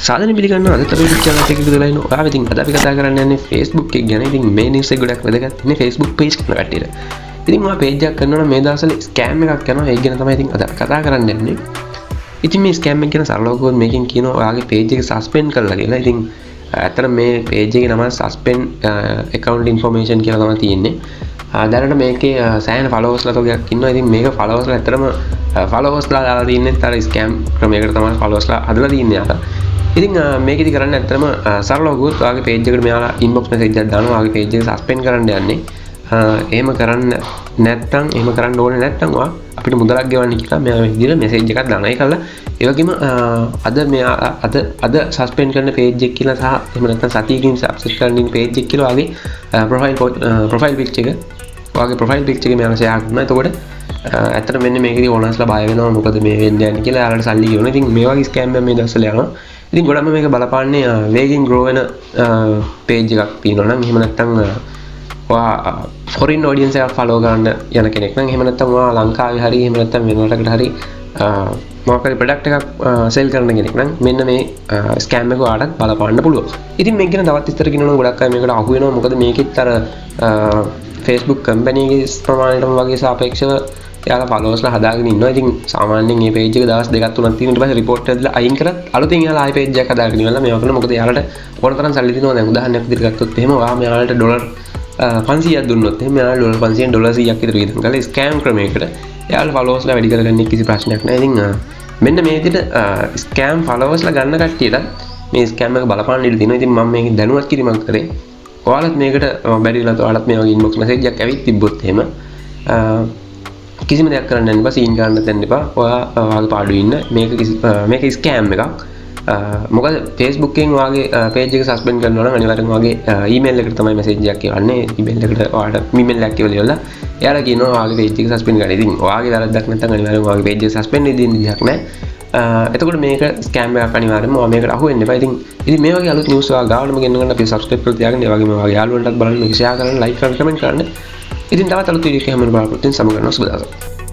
සාධන පිළිගන්න අද අපේ channel එකේ ඉදලා ඉන්න ඔයාලා ඉතින් අද අපි කතා කරන්න යන්නේ Facebook එක ගැන. ඉතින් මේ news එක ගොඩක් වැදගත් ඉන්නේ Facebook page කරන කට්ටියට. ඉතින් මම page එකක් කරනවා නම් මේ දවස්වල scam එකක් යනවා. ඒක ගැන තමයි ඉතින් අද අපි කතා කරන්න යන්නේ. ඉතින් මේ scam එක ගැන සරලව කිව්වොත් මේකෙන් කියනවා ඔයාගේ page එක suspend කරලා කියලා. ඉතින් ඇත්තට මේ page එකේ නම suspend account information කියලා තමයි තියෙන්නේ. දැනට මේකේ සෑහෙන followers ලා තෝගයක් ඉන්නවා. ඉතින් මේක followers ලා ඇත්තටම followers ලා දාලා තින්නේ අර scam ක්‍රමයකට තමයි followers ලා හදලා තින්නේ අර. ඉතින් මේකෙදි කරන්නේ ඇත්තටම සරලව ගියොත් ඔයාගේ page එකට මෙයාලා inbox message එකක් දානවා. ඔයාගේ page එක suspend කරන්න යන්නේ. එහෙම කරන්න නැත්නම් එහෙම කරන්න ඕනේ නැත්නම් ඔයා අපිට මුදලක් ගෙවන්න කියලා මෙයා විදිහට message එකක් දානවා. ඒකල්ල ඒ වගේම අද මෙයා අද suspend කරන page එක කියලා සහ එහෙම නැත්නම් සතියකින් subscribe කරන page එක කියලා ඔයාගේ profile picture එක ඔයාගේ profile picture එක මෙයාලා share කරනවා. එතකොට ඇත්තට මෙන්න මේකේදී ඕනර්ස්ලා බය වෙනවා මොකද මේ වෙන්නේ යන්නේ කියලා එයාලට සල්ලි ගෙවනවා. ඉතින් මේ වගේ scam එක මේ දවස්වල යනවා. ඉතින් ගොඩක්ම මේක බලපාන්නේ වේගෙන් grow වෙන page එකක් තියෙනවා නම් එහෙම නැත්නම් ඔයා foreign audience එකක් follow කරන්න යන කෙනෙක් නම් එහෙම නැත්නම් ඔයා ලංකාවේ හරි එහෙම නැත්නම් වෙන රටකට හරි මොකක් හරි product එකක් sell කරන කෙනෙක් නම් මෙන්න මේ scam එක ඔයාලට බලපාන්න පුළුවන්. ඉතින් මේක ගැන තවත් විස්තර කියනවා නම් ගොඩක් අය මේකට අහු වෙනවා. මොකද මේකෙත් අර Facebook company එකේ ප්‍රමාණයටම වගේ සාපේක්ෂව එයාලා followers ලා හදාගෙන ඉන්නවා. ඉතින් සාමාන්‍යයෙන් මේ page එක දවස් දෙකක් තුනක් තියෙන ඊට පස්සේ report එකදලා අයින් කරත් අලුතින් එයාලා ආයෙ page එකක් හදාගෙන ඉවරලා මේවා කරනවා. මොකද එයාලට ඕන තරම් සල්ලි දෙනවා. දැන් උදාහරණයක් විදිහට ගත්තොත් එහෙම ඔයා මෙයාලට ඩොලර් 500ක් දුන්නොත් එහෙම එයාලා ඩොලර් 500න් ඩොලර් 100ක් විතර වියදම් කරලා scam ක්‍රමයකට එයාලා followers ලා වැඩි කරගන්න කිසි ප්‍රශ්නයක් නැහැ. ඉතින් මෙන්න මේ විදිහට scam followers ලා ගන්න කට්ටියට මේ scam එක බලපාන්න ඉඩ තියෙනවා. ඉතින් මම මේක දැනුවත් කිරීමක් කරේ. ඔයාලත් මේකට බැරි වෙලා ඔයාලත් මේ වගේ inbox message එකක් ඇවිත් තිබ්බොත් එහෙම කිසිම දෙයක් කරන්න යන්න එපා. සීන් ගන්න දෙන්න එපා. ඔයාගේ පාඩුවේ ඉන්න මේක scam එකක්. මොකද Facebook එකෙන් ඔයාගේ page එක suspend කරනවා නම් අනිවාර්යෙන් ඔයාගේ email එකට තමයි message එකක් එවන්නේ. email එකට ඔයාලට email එකක් එවලා එයාලා කියනවා ඔයාගේ page එක suspend කරන්න. ඉතින් ඔයාගේ වැරද්දක් නැත්නම් අනිවාර්යෙන් ඔයාගේ page එක suspend වෙන්න දෙයක් නැහැ. එතකොට මේක ස්කෑම් එකක් අනිවාර්යෙන්ම ඔයා මේකට අහු වෙන්න එපා. ඉතින් මේ වගේ අලුත් නිවුස් ඔයා ගාවටම ගෙන්න ගන්න අපි subscribe කරලා තියාගන්න. ඒ වගේම ඔයාගේ යාළුවන්ටත් බලන්න, share කරන්න, like කරන්න, comment කරන්න. ඉතින් තවත් අලුත් වීඩියෝ එකක් හැමෝම බලපොත් වෙන සමග කරනවා. සුබ දවසක්.